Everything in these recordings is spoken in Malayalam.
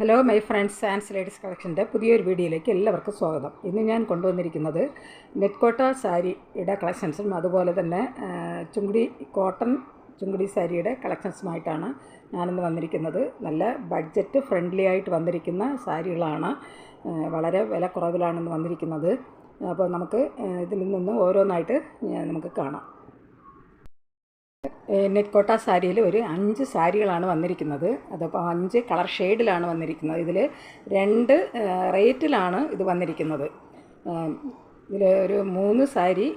Hello my friends and ladies കളക്ഷൻ്റെ പുതിയൊരു വീഡിയോയിലേക്ക് എല്ലാവർക്കും സ്വാഗതം. ഇന്ന് ഞാൻ കൊണ്ടുവന്നിരിക്കുന്നത് നെറ്റ്കോട്ട സാരിയുടെ കളക്ഷൻസും അതുപോലെ തന്നെ കോട്ടൺ ചുങ്കുടി സാരിയുടെ കളക്ഷൻസുമായിട്ടാണ് ഞാനിന്ന് വന്നിരിക്കുന്നത്. നല്ല ബഡ്ജറ്റ് ഫ്രണ്ട്ലി ആയിട്ട് വന്നിരിക്കുന്ന സാരികളാണ്. വളരെ വില കുറവിലാണെന്ന് വന്നിരിക്കുന്നത്. അപ്പോൾ നമുക്ക് ഇതിൽ നിന്ന് ഓരോന്നായിട്ട് നമുക്ക് കാണാം. നെറ്റ്കോട്ട സാരിയിൽ ഒരു 5 സാരികളാണ് വന്നിരിക്കുന്നത്. അതപ്പോൾ 5 കളർ ഷെയ്ഡിലാണ് വന്നിരിക്കുന്നത്. ഇതിൽ 2 റേറ്റിലാണ് ഇത് വന്നിരിക്കുന്നത്. ഇതിൽ ഒരു 3 സാരി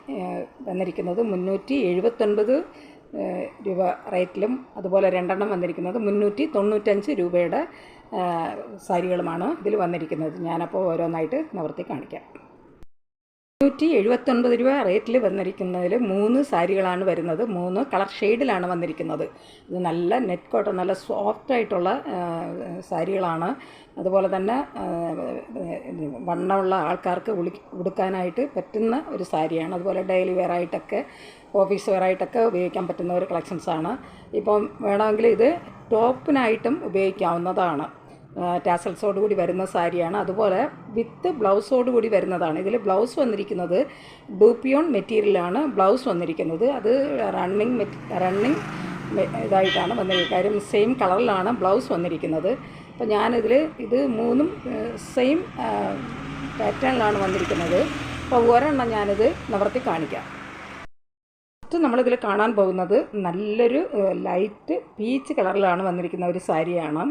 വന്നിരിക്കുന്നത് 379 രൂപ റേറ്റിലും, അതുപോലെ 2 വന്നിരിക്കുന്നത് 395 രൂപയുടെ സാരികളുമാണ് ഇതിൽ വന്നിരിക്കുന്നത്. ഞാനപ്പോൾ ഓരോന്നായിട്ട് നിവർത്തി കാണിക്കാം. 379 രൂപ റേറ്റിൽ വന്നിരിക്കുന്നതിൽ 3 സാരികളാണ് വരുന്നത്. 3 കളർ ഷെയ്ഡിലാണ് വന്നിരിക്കുന്നത്. ഇത് നല്ല നെറ്റ് കോട്ടൺ, നല്ല സോഫ്റ്റായിട്ടുള്ള സാരികളാണ്. അതുപോലെ തന്നെ വണ്ണമുള്ള ആൾക്കാർക്ക് ഉടുക്കാനായിട്ട് പറ്റുന്ന ഒരു സാരിയാണ്. അതുപോലെ ഡെയിലി വെയറായിട്ടൊക്കെ ഓഫീസ് വെയറായിട്ടൊക്കെ ഉപയോഗിക്കാൻ പറ്റുന്ന ഒരു കളക്ഷൻസാണ്. ഇപ്പം വേണമെങ്കിൽ ഇത് ടോപ്പിനായിട്ടും ഉപയോഗിക്കാവുന്നതാണ്. ടാസൽസോടുകൂടി വരുന്ന സാരിയാണ്. അതുപോലെ വിത്ത് ബ്ലൗസോടുകൂടി വരുന്നതാണ്. ഇതിൽ ബ്ലൗസ് വന്നിരിക്കുന്നത് ഡൂപ്പിയോൺ മെറ്റീരിയലാണ് ബ്ലൗസ് വന്നിരിക്കുന്നത്. അത് റണ്ണിങ് ഇതായിട്ടാണ് വന്നിരിക്കുന്നത്. കാര്യം സെയിം കളറിലാണ് ബ്ലൗസ് വന്നിരിക്കുന്നത്. അപ്പോൾ ഞാനിതിൽ ഇത് 3 സെയിം പാറ്റേണിലാണ് വന്നിരിക്കുന്നത്. അപ്പോൾ ഒരെണ്ണം ഞാനിത് നിവർത്തി കാണിക്കാം. ഫസ്റ്റ് നമ്മളിതിൽ കാണാൻ പോകുന്നത് നല്ലൊരു ലൈറ്റ് പീച്ച് കളറിലാണ് വന്നിരിക്കുന്ന ഒരു സാരിയാണ്.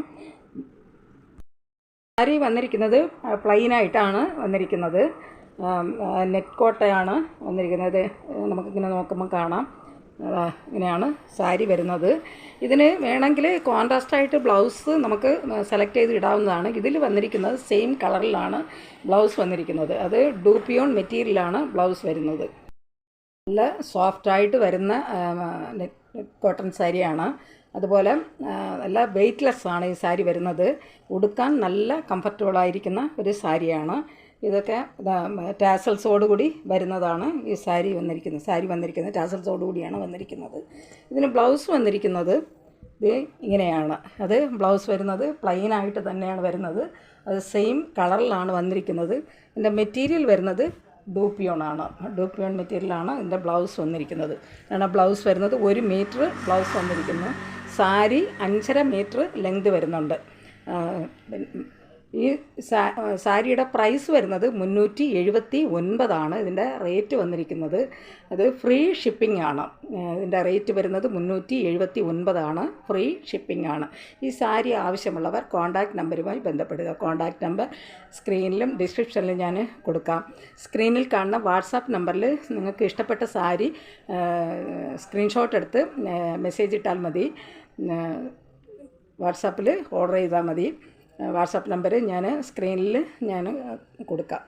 സാരി വന്നിരിക്കുന്നത് പ്ലെയിനായിട്ടാണ് വന്നിരിക്കുന്നത്. നെറ്റ് കോട്ടയാണ് വന്നിരിക്കുന്നത്. നമുക്കിങ്ങനെ നോക്കുമ്പോൾ കാണാം. ഇങ്ങനെയാണ് സാരി വരുന്നത്. ഇതിന് വേണമെങ്കിൽ കോൺട്രാസ്റ്റായിട്ട് ബ്ലൗസ് നമുക്ക് സെലക്ട് ചെയ്ത് ഇടാവുന്നതാണ്. ഇതിൽ വന്നിരിക്കുന്നത് സെയിം കളറിലാണ് ബ്ലൗസ് വന്നിരിക്കുന്നത്. അത് ഡൂപ്പിയോൺ മെറ്റീരിയലാണ് ബ്ലൗസ് വരുന്നത്. നല്ല സോഫ്റ്റായിട്ട് വരുന്ന നെറ്റ് കോട്ടൺ സാരിയാണ്. അതുപോലെ നല്ല വെയ്റ്റ്ലെസ് ആണ് ഈ സാരി വരുന്നത്. ഉടുക്കാൻ നല്ല കംഫർട്ടബിളായിരിക്കുന്ന ഒരു സാരിയാണ്. ഇതൊക്കെ ടാസൽസോടുകൂടി വരുന്നതാണ് ഈ സാരി വന്നിരിക്കുന്നത് ടാസൽസോടുകൂടിയാണ് വന്നിരിക്കുന്നത്. ഇതിന് ബ്ലൗസ് വന്നിരിക്കുന്നത് ഇത് ഇങ്ങനെയാണ്. അത് ബ്ലൗസ് വരുന്നത് പ്ലെയിനായിട്ട് തന്നെയാണ് വരുന്നത്. അത് സെയിം കളറിലാണ് വന്നിരിക്കുന്നത്. ഇതിൻ്റെ മെറ്റീരിയൽ വരുന്നത് ഡൂപ്പിയോൺ മെറ്റീരിയലാണ് ഇതിൻ്റെ ബ്ലൗസ് വന്നിരിക്കുന്നത്. കാരണം ബ്ലൗസ് വരുന്നത് 1 മീറ്റർ ബ്ലൗസ് വന്നിരിക്കുന്നു. സാരി 5.5 മീറ്റർ ലെങ്ത് വരുന്നുണ്ട്. ഈ സാരിയുടെ പ്രൈസ് വരുന്നത് 379 ഇതിൻ്റെ റേറ്റ് വന്നിരിക്കുന്നത്. അത് ഫ്രീ ഷിപ്പിംഗ് ആണ്. ഇതിൻ്റെ റേറ്റ് വരുന്നത് 379 ഫ്രീ ഷിപ്പിംഗ് ആണ്. ഈ സാരി ആവശ്യമുള്ളവർ കോൺടാക്റ്റ് നമ്പറുമായി ബന്ധപ്പെടുക. കോൺടാക്റ്റ് നമ്പർ സ്ക്രീനിലും ഡിസ്ക്രിപ്ഷനിലും ഞാൻ കൊടുക്കാം. സ്ക്രീനിൽ കാണുന്ന വാട്സാപ്പ് നമ്പറിൽ നിങ്ങൾക്ക് ഇഷ്ടപ്പെട്ട സാരി സ്ക്രീൻഷോട്ട് എടുത്ത് മെസ്സേജ് ഇട്ടാൽ മതി. വാട്സാപ്പിൽ ഓർഡർ ചെയ്താൽ മതി. വാട്സാപ്പ് നമ്പർ ഞാൻ സ്ക്രീനിൽ കൊടുക്കാം.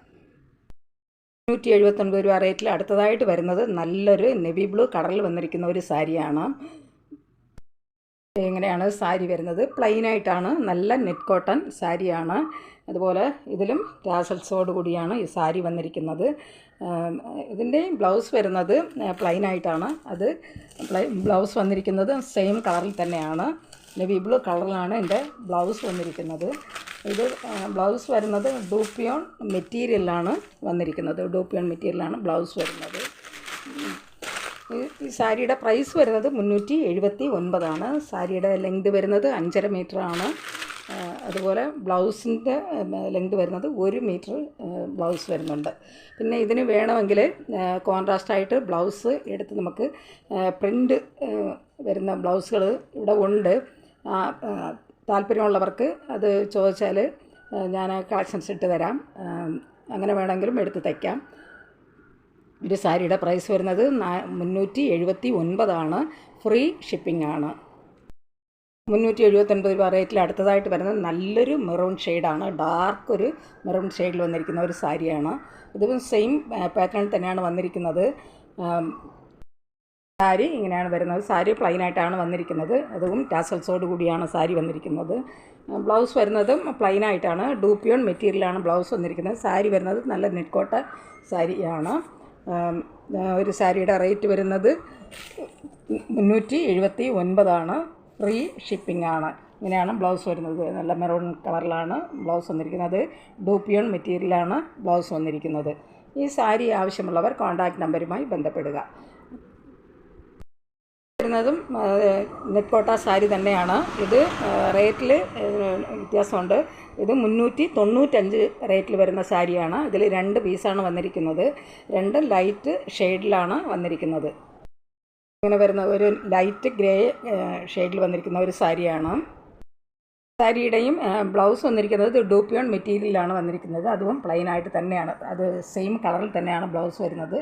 379 രൂപ റേറ്റിൽ അടുത്തതായിട്ട് വരുന്നത് നല്ലൊരു നെവി ബ്ലൂ കളറിൽ വന്നിരിക്കുന്ന ഒരു സാരിയാണ്. എങ്ങനെയാണ് സാരി വരുന്നത്? പ്ലെയിനായിട്ടാണ്, നല്ല നെറ്റ് കോട്ടൺ സാരിയാണ്. അതുപോലെ ഇതിലും ടാസൽസോട് കൂടിയാണ് ഈ സാരി വന്നിരിക്കുന്നത്. ഇതിൻ്റെ ബ്ലൗസ് വരുന്നത് പ്ലെയിനായിട്ടാണ്. അത് ബ്ലൗസ് വന്നിരിക്കുന്നത് സെയിം കളറിൽ തന്നെയാണ്. നെവി ബ്ലൂ കളറിലാണ് എൻ്റെ ബ്ലൗസ് വന്നിരിക്കുന്നത്. ഇത് ബ്ലൗസ് വരുന്നത് ഡൂപ്പിയോൺ മെറ്റീരിയലാണ് വന്നിരിക്കുന്നത്. ഡൂപ്പിയോൺ മെറ്റീരിയലാണ് ബ്ലൗസ് വരുന്നത്. ഈ സാരിയുടെ പ്രൈസ് വരുന്നത് 379 സാരിയുടെ ലെങ്ത് വരുന്നത് 5.5 മീറ്റർ ആണ്. അതുപോലെ ബ്ലൗസിൻ്റെ ലെങ്ത് വരുന്നത് 1 മീറ്റർ ബ്ലൗസ് വരുന്നുണ്ട്. പിന്നെ ഇതിന് വേണമെങ്കിൽ കോൺട്രാസ്റ്റായിട്ട് ബ്ലൗസ് എടുത്ത് നമുക്ക് പ്രിൻ്റ് വരുന്ന ബ്ലൗസുകൾ ഇവിടെ ഉണ്ട്. താല്പര്യമുള്ളവർക്ക് അത് ചോദിച്ചാൽ ഞാൻ കളക്ഷൻസ് ഇട്ട് തരാം. അങ്ങനെ വേണമെങ്കിലും എടുത്ത് തയ്ക്കാം. ഒരു സാരിയുടെ പ്രൈസ് വരുന്നത് 379 ഫ്രീ ഷിപ്പിംഗ് ആണ്. 379 രൂപ റേറ്റിൽ അടുത്തതായിട്ട് വരുന്നത് നല്ലൊരു മെറൂൺ ഷെയ്ഡാണ്. ഡാർക്ക് ഒരു മെറൂൺ ഷെയ്ഡിൽ വന്നിരിക്കുന്ന ഒരു സാരിയാണ്. ഇതും സെയിം പാറ്റേണിൽ തന്നെയാണ് വന്നിരിക്കുന്നത്. സാരി ഇങ്ങനെയാണ് വരുന്നത്. സാരി പ്ലെയിനായിട്ടാണ് വന്നിരിക്കുന്നത്. അതും ടാസൽസോട് കൂടിയാണ് സാരി വന്നിരിക്കുന്നത്. ബ്ലൗസ് വരുന്നതും പ്ലെയിനായിട്ടാണ്. ഡൂപ്പിയോൺ മെറ്റീരിയലാണ് ബ്ലൗസ് വന്നിരിക്കുന്നത്. സാരി വരുന്നത് നല്ല നെറ്റ് കോട്ട സാരിയാണ്. ഒരു സാരിയുടെ റേറ്റ് വരുന്നത് 379 ഫ്രീ ഷിപ്പിംഗ് ആണ്. ഇങ്ങനെയാണ് ബ്ലൗസ് വരുന്നത്. നല്ല മെറൂൺ കളറിലാണ് ബ്ലൗസ് വന്നിരിക്കുന്നത്. ഡൂപ്പിയോൺ മെറ്റീരിയലാണ് ബ്ലൗസ് വന്നിരിക്കുന്നത്. ഈ സാരി ആവശ്യമുള്ളവർ കോൺടാക്റ്റ് നമ്പറുമായി ബന്ധപ്പെടുക. വരുന്നതും നെറ്റ് കോട്ട സാരി തന്നെയാണ്. ഇത് റേറ്റിൽ വ്യത്യാസമുണ്ട്. ഇത് 395 റേറ്റിൽ വരുന്ന സാരിയാണ്. ഇതിൽ 2 പീസാണ് വന്നിരിക്കുന്നത്. 2 ലൈറ്റ് ഷെയ്ഡിലാണ് വന്നിരിക്കുന്നത്. ഇങ്ങനെ വരുന്ന ഒരു ലൈറ്റ് ഗ്രേ ഷെയ്ഡിൽ വന്നിരിക്കുന്ന ഒരു സാരിയാണ്. സാരിയുടെയും ബ്ലൗസ് വന്നിരിക്കുന്നത് ഡൂപ്പിയോൺ മെറ്റീരിയലാണ് വന്നിരിക്കുന്നത്. അതും പ്ലെയിനായിട്ട് തന്നെയാണ്, അത് സെയിം കളറിൽ തന്നെയാണ് ബ്ലൗസ് വരുന്നത്.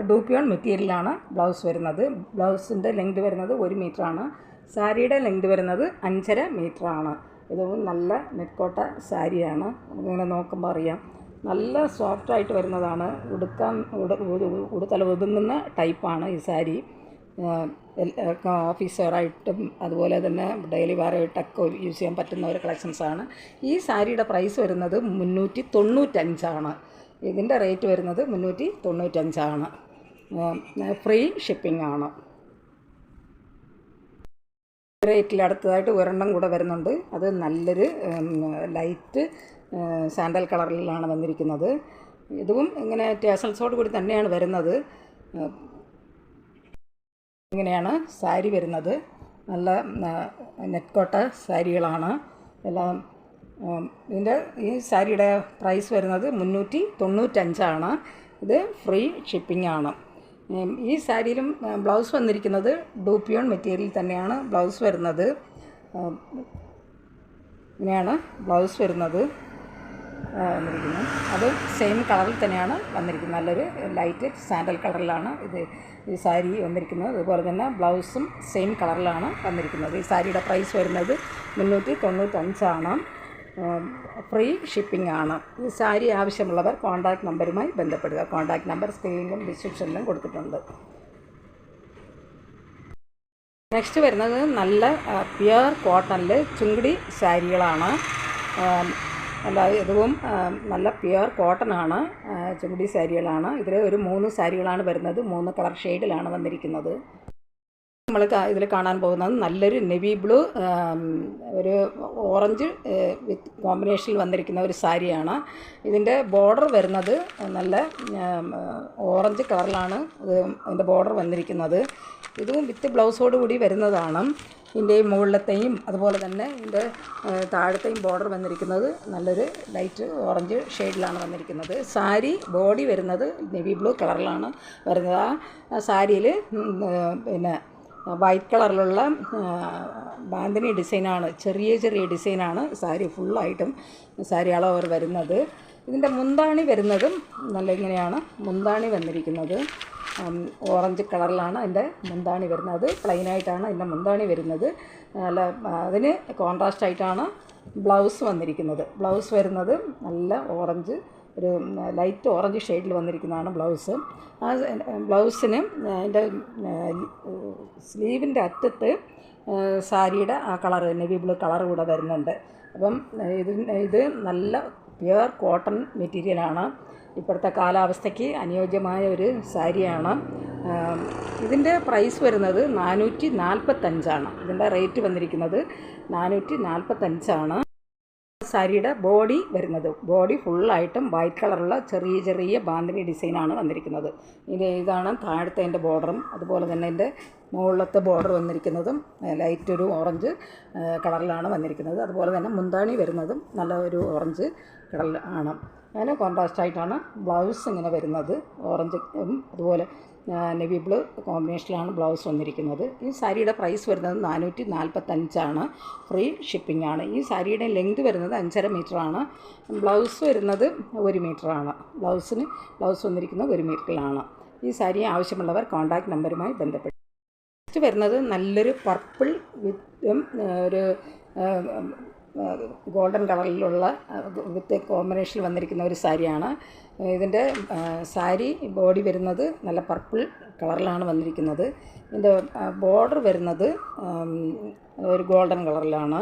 ഡൂപ്പിയോൺ മെറ്റീരിയലാണ് ബ്ലൗസ് വരുന്നത്. ബ്ലൗസിൻ്റെ ലെങ്ത് വരുന്നത് 1 മീറ്ററാണ്. സാരിയുടെ ലെങ്ത് വരുന്നത് 5.5 മീറ്ററാണ്. ഇതും നല്ല നെറ്റ് കോട്ട സാരിയാണ്. നമുക്കിങ്ങനെ നോക്കുമ്പോൾ അറിയാം, നല്ല സോഫ്റ്റായിട്ട് വരുന്നതാണ്. ഉടുത്തല ഒതുങ്ങുന്ന ടൈപ്പാണ് ഈ സാരി. ഓഫീസ് വെയറായിട്ടും അതുപോലെ തന്നെ ഡെയിലി വെയറായിട്ടൊക്കെ യൂസ് ചെയ്യാൻ പറ്റുന്ന ഒരു കളക്ഷൻസാണ്. ഈ സാരിയുടെ പ്രൈസ് വരുന്നത് 395 ഇതിൻ്റെ റേറ്റ് വരുന്നത് 395 ഫ്രീ ഷിപ്പിംഗ് ആണ്. റേറ്റിൽ അടുത്തതായിട്ട് ഒരെണ്ണം കൂടെ വരുന്നുണ്ട്. അത് നല്ലൊരു ലൈറ്റ് സാൻഡൽ കളറിലാണ് വന്നിരിക്കുന്നത്. ഇതും ഇങ്ങനെ ടേസൽസോട് കൂടി തന്നെയാണ് വരുന്നത്. ഇങ്ങനെയാണ് സാരി വരുന്നത്. നല്ല നെറ്റ് കോട്ട സാരികളാണ് എല്ലാം. ഈ സാരിയുടെ പ്രൈസ് വരുന്നത് 395 ഇത് ഫ്രീ ഷിപ്പിംഗ് ആണ്. ഈ സാരിയിലും ബ്ലൗസ് വന്നിരിക്കുന്നത് ഡൂപ്പിയോൺ മെറ്റീരിയൽ തന്നെയാണ് ബ്ലൗസ് വരുന്നത്. ഇങ്ങനെയാണ് ബ്ലൗസ് വരുന്നത് വന്നിരിക്കുന്നത്. അത് സെയിം കളറിൽ തന്നെയാണ് വന്നിരിക്കുന്നത്. നല്ലൊരു ലൈറ്റ് സാൻഡൽ കളറിലാണ് ഈ സാരി വന്നിരിക്കുന്നത്. അതുപോലെ തന്നെ ബ്ലൗസും സെയിം കളറിലാണ് വന്നിരിക്കുന്നത്. ഈ സാരിയുടെ പ്രൈസ് വരുന്നത് 395 ഫ്രീ ഷിപ്പിംഗ് ആണ്. ഈ സാരി ആവശ്യമുള്ളവർ കോൺടാക്റ്റ് നമ്പറുമായി ബന്ധപ്പെടുക. കോൺടാക്റ്റ് നമ്പർ സ്ക്രീനിലും ഡിസ്ക്രിപ്ഷനിലും കൊടുത്തിട്ടുണ്ട്. നെക്സ്റ്റ് വരുന്നത് നല്ല പ്യുർ കോട്ടണിൽ ചുങ്കിടി സാരികളാണ്. ഇതും നല്ല പ്യുർ കോട്ടനാണ്, ചുങ്കിടി സാരികളാണ്. ഇതിൽ ഒരു 3 സാരികളാണ് വരുന്നത്. 3 കളർ ഷെയ്ഡിലാണ് വന്നിരിക്കുന്നത്. നമ്മൾ ഇതിൽ കാണാൻ പോകുന്നത് നല്ലൊരു നെവി ബ്ലൂ ഒരു ഓറഞ്ച് വിത്ത് കോമ്പിനേഷനിൽ വന്നിരിക്കുന്ന ഒരു സാരിയാണ്. ഇതിൻ്റെ ബോർഡർ വരുന്നത് നല്ല ഓറഞ്ച് കളറിലാണ് ഇതിൻ്റെ ബോർഡർ വന്നിരിക്കുന്നത്. ഇതും വിത്ത് ബ്ലൗസോട് കൂടി വരുന്നതാണ്. ഇതിൻ്റെ മുകളിലത്തെയും അതുപോലെ തന്നെ ഇതിൻ്റെ താഴത്തെയും ബോർഡർ വന്നിരിക്കുന്നത് നല്ലൊരു ലൈറ്റ് ഓറഞ്ച് ഷെയ്ഡിലാണ് വന്നിരിക്കുന്നത്. സാരി ബോഡി വരുന്നത് നെവി ബ്ലൂ കളറിലാണ് വരുന്നത്. ആ സാരിയിൽ പിന്നെ വൈറ്റ് കളറിലുള്ള ബാന്തിനി ഡിസൈനാണ്, ചെറിയ ഡിസൈനാണ് സാരി ഫുള്ളായിട്ടും സാരി അളവ് വരുന്നത്. ഇതിൻ്റെ മുന്താണി വരുന്നതും നല്ല ഇങ്ങനെയാണ് മുന്താണി വന്നിരിക്കുന്നത്. ഓറഞ്ച് കളറിലാണ് അതിൻ്റെ മുന്താണി വരുന്നത്. പ്ലെയിനായിട്ടാണ് അതിൻ്റെ മുന്താണി വരുന്നത്. നല്ല അതിന് കോൺട്രാസ്റ്റായിട്ടാണ് ബ്ലൗസ് വന്നിരിക്കുന്നത്. ബ്ലൗസ് വരുന്നത് നല്ല ഓറഞ്ച്, ഒരു ലൈറ്റ് ഓറഞ്ച് ഷെയ്ഡിൽ വന്നിരിക്കുന്നതാണ് ബ്ലൗസ്. ആ ബ്ലൗസിന് അതിൻ്റെ സ്ലീവിൻ്റെ അറ്റത്ത് സാരിയുടെ ആ കളറ് നെവി ബ്ലൂ കളർ കൂടെ വരുന്നുണ്ട്. അപ്പം ഇത് നല്ല പ്യുർ കോട്ടൺ മെറ്റീരിയലാണ്. ഇപ്പോഴത്തെ കാലാവസ്ഥയ്ക്ക് അനുയോജ്യമായ ഒരു സാരിയാണ്. ഇതിൻ്റെ പ്രൈസ് വരുന്നത് 445 ഇതിൻ്റെ റേറ്റ് വന്നിരിക്കുന്നത് 445 സാരിയുടെ ബോഡി വരുന്നത്. ബോഡി ഫുള്ളായിട്ടും വൈറ്റ് കളറുള്ള ചെറിയ ബാന്തിനി ഡിസൈനാണ് വന്നിരിക്കുന്നത്. ഇതാണ് താഴത്തെ എൻ്റെ ബോർഡറും അതുപോലെ തന്നെ എൻ്റെ മുകളിലത്തെ ബോർഡർ വന്നിരിക്കുന്നതും ലൈറ്റ് ഒരു ഓറഞ്ച് കളറിലാണ് വന്നിരിക്കുന്നത്. അതുപോലെ തന്നെ മുന്താണി വരുന്നതും നല്ല ഒരു ഓറഞ്ച് കളറിൽ ആണ്. അതിന് കോൺട്രാസ്റ്റായിട്ടാണ് ബ്ലൗസ് ഇങ്ങനെ വരുന്നത്. ഓറഞ്ച് അതുപോലെ നെവി ബ്ലൂ കോമ്പിനേഷനിലാണ് ബ്ലൗസ് വന്നിരിക്കുന്നത്. ഈ സാരിയുടെ പ്രൈസ് വരുന്നത് 445 ഫ്രീ ഷിപ്പിംഗ് ആണ്. ഈ സാരിയുടെ ലെങ്ത് വരുന്നത് 5.5 മീറ്ററാണ്. ബ്ലൗസ് വരുന്നത് 1 മീറ്ററാണ്. ബ്ലൗസ് വന്നിരിക്കുന്നത് 1 മീറ്ററിലാണ്. ഈ സാരി ആവശ്യമുള്ളവർ കോൺടാക്റ്റ് നമ്പറുമായി ബന്ധപ്പെടും. നെക്സ്റ്റ് വരുന്നത് നല്ലൊരു പർപ്പിൾ വിത്ത് ഒരു ഗോൾഡൻ കളറിലുള്ള വിത്ത് കോമ്പിനേഷനിൽ വന്നിരിക്കുന്ന ഒരു സാരിയാണ്. ഇതിൻ്റെ സാരി ബോഡി വരുന്നത് നല്ല പർപ്പിൾ കളറിലാണ് വന്നിരിക്കുന്നത്. ഇതിൻ്റെ ബോർഡർ വരുന്നത് ഒരു ഗോൾഡൻ കളറിലാണ്.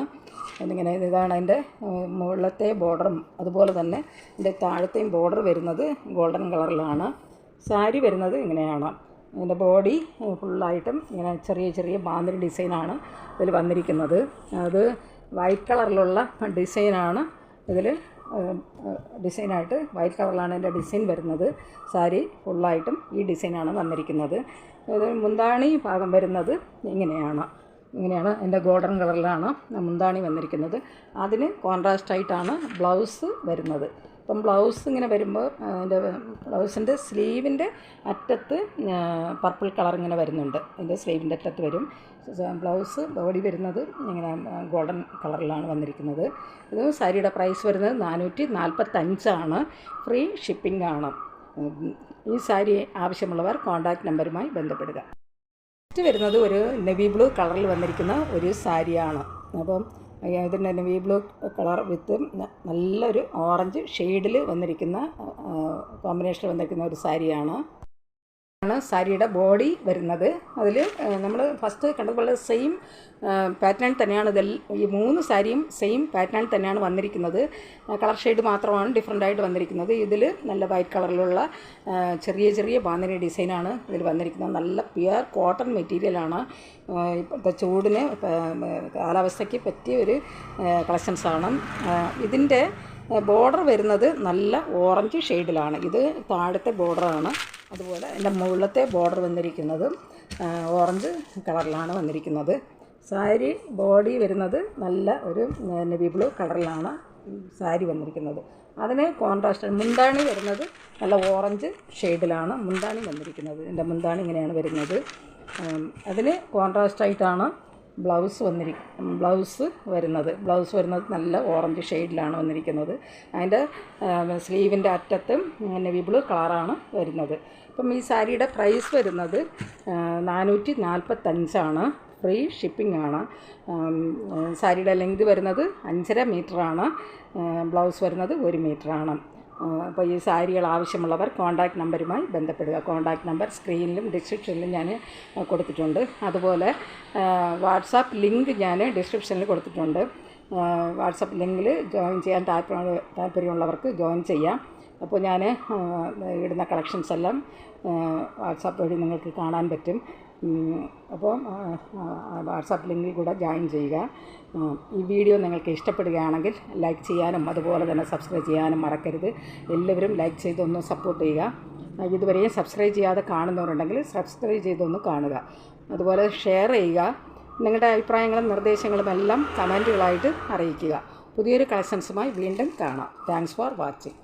ഇതാണ് അതിൻ്റെ മുകളിലത്തെ ബോർഡറും അതുപോലെ തന്നെ ഇതിൻ്റെ താഴത്തെയും ബോർഡർ വരുന്നത് ഗോൾഡൻ കളറിലാണ്. സാരി വരുന്നത് ഇങ്ങനെയാണ്. അതിൻ്റെ ബോഡി ഫുള്ളായിട്ടും ഇങ്ങനെ ചെറിയ ബാന്തിനി ഡിസൈനാണ് ഇതിൽ വന്നിരിക്കുന്നത്. അത് വൈറ്റ് കളറിലുള്ള ഡിസൈനാണ് ഇതിൽ ഡിസൈനായിട്ട് വൈറ്റ് കളറിലാണ് എൻ്റെ ഡിസൈൻ വരുന്നത്. സാരി ഫുള്ളായിട്ടും ഈ ഡിസൈനാണ് വന്നിരിക്കുന്നത്. ഇത് മുന്താണി ഭാഗം വരുന്നത് ഇങ്ങനെയാണ് എൻ്റെ ഗോൾഡൻ കളറിലാണ് മുന്താണി വന്നിരിക്കുന്നത്. അതിന് കോൺട്രാസ്റ്റായിട്ടാണ് ബ്ലൗസ് വരുന്നത്. അപ്പം ബ്ലൗസ് ഇങ്ങനെ വരുമ്പോൾ അതിൻ്റെ ബ്ലൗസിൻ്റെ സ്ലീവിൻ്റെ അറ്റത്ത് പർപ്പിൾ കളർ ഇങ്ങനെ വരുന്നുണ്ട്. അതിൻ്റെ സ്ലീവിൻ്റെ അറ്റത്ത് വരും. ബ്ലൗസ് ബോഡി വരുന്നത് ഇങ്ങനെ ഗോൾഡൻ കളറിലാണ് വന്നിരിക്കുന്നത്. ഇത് സാരിയുടെ പ്രൈസ് വരുന്നത് 445 ഫ്രീ ഷിപ്പിംഗ് ആണ്. ഈ സാരി ആവശ്യമുള്ളവർ കോൺടാക്റ്റ് നമ്പറുമായി ബന്ധപ്പെടുക. നെക്സ്റ്റ് വരുന്നത് ഒരു നെവി ബ്ലൂ കളറിൽ വന്നിരിക്കുന്ന ഒരു സാരിയാണ്. അപ്പം ഇതിൻ്റെ നെവി ബ്ലൂ കളർ വിത്ത് നല്ലൊരു ഓറഞ്ച് ഷെയ്ഡിൽ വന്നിരിക്കുന്ന കോമ്പിനേഷനിൽ വന്നിരിക്കുന്ന ഒരു സാരിയാണ്. സാരിയുടെ ബോഡി വരുന്നത് അതിൽ നമ്മൾ ഫസ്റ്റ് കണ്ടതുപോലെ സെയിം പാറ്റേൺ തന്നെയാണ്. ഈ 3 സാരിയും സെയിം പാറ്റേൺ തന്നെയാണ് വന്നിരിക്കുന്നത്. കളർ ഷെയ്ഡ് മാത്രമാണ് ഡിഫറെൻ്റായിട്ട് വന്നിരിക്കുന്നത്. ഇതിൽ നല്ല വൈറ്റ് കളറിലുള്ള ചെറിയ ബാന്തിനി ഡിസൈനാണ് ഇതിൽ വന്നിരിക്കുന്നത്. നല്ല പ്യുവർ കോട്ടൺ മെറ്റീരിയലാണ്. ഇപ്പോഴത്തെ ചൂടിന് കാലാവസ്ഥയ്ക്ക് പറ്റിയ ഒരു കളക്ഷൻസാണ്. ഇതിൻ്റെ ബോർഡർ വരുന്നത് നല്ല ഓറഞ്ച് ഷെയ്ഡിലാണ്. ഇത് താഴത്തെ ബോർഡറാണ്. അതുപോലെ എൻ്റെ മുകളിലത്തെ ബോർഡർ വന്നിരിക്കുന്നത് ഓറഞ്ച് കളറിലാണ് വന്നിരിക്കുന്നത്. സാരി ബോഡി വരുന്നത് നല്ല ഒരു നെവി ബ്ലൂ കളറിലാണ് സാരി വന്നിരിക്കുന്നത്. അതിന് കോൺട്രാസ്റ്റ് മുന്താണി വരുന്നത് നല്ല ഓറഞ്ച് ഷെയ്ഡിലാണ് മുന്താണി വന്നിരിക്കുന്നത്. എൻ്റെ മുന്താണി ഇങ്ങനെയാണ് വരുന്നത്. അതിന് കോൺട്രാസ്റ്റായിട്ടാണ് ബ്ലൗസ് വരുന്നത് നല്ല ഓറഞ്ച് ഷെയ്ഡിലാണ് വന്നിരിക്കുന്നത്. അതിൻ്റെ സ്ലീവിൻ്റെ അറ്റത്തും നെവി ബ്ലൂ കളറാണ് വരുന്നത്. അപ്പം ഈ സാരിയുടെ പ്രൈസ് വരുന്നത് 445 ഫ്രീ ഷിപ്പിംഗ് ആണ്. സാരിയുടെ ലെങ്ത് വരുന്നത് 5.5 മീറ്ററാണ്. ബ്ലൗസ് വരുന്നത് 1 മീറ്ററാണ്. അപ്പോൾ ഈ സാരികൾ ആവശ്യമുള്ളവർ കോൺടാക്റ്റ് നമ്പറുമായി ബന്ധപ്പെടുക. കോൺടാക്റ്റ് നമ്പർ സ്ക്രീനിലും ഡിസ്ക്രിപ്ഷനിലും ഞാൻ കൊടുത്തിട്ടുണ്ട്. അതുപോലെ വാട്സാപ്പ് ലിങ്ക് ഞാൻ ഡിസ്ക്രിപ്ഷനിൽ കൊടുത്തിട്ടുണ്ട്. വാട്സാപ്പ് ലിങ്കിൽ ജോയിൻ ചെയ്യാൻ താല്പര്യമുള്ളവർക്ക് ജോയിൻ ചെയ്യാം. അപ്പോൾ ഞാൻ ഇടുന്ന കളക്ഷൻസ് എല്ലാം വാട്സാപ്പ് വഴി നിങ്ങൾക്ക് കാണാൻ പറ്റും. അപ്പോൾ വാട്സാപ്പ് ലിങ്കിൽ കൂടെ ജോയിൻ ചെയ്യുക. ഈ വീഡിയോ നിങ്ങൾക്ക് ഇഷ്ടപ്പെടുകയാണെങ്കിൽ ലൈക്ക് ചെയ്യാനും അതുപോലെ തന്നെ സബ്സ്ക്രൈബ് ചെയ്യാനും മറക്കരുത്. എല്ലാവരും ലൈക്ക് ചെയ്തൊന്ന് സപ്പോർട്ട് ചെയ്യുക. ഇതുവരെയും സബ്സ്ക്രൈബ് ചെയ്യാതെ കാണുന്നവരുണ്ടെങ്കിൽ സബ്സ്ക്രൈബ് ചെയ്തൊന്ന് കാണുക. അതുപോലെ ഷെയർ ചെയ്യുക. നിങ്ങളുടെ അഭിപ്രായങ്ങളും നിർദ്ദേശങ്ങളും എല്ലാം കമൻറ്റുകളായിട്ട് അറിയിക്കുക. പുതിയൊരു കളക്ഷൻസുമായി വീണ്ടും കാണാം. Thanks for watching.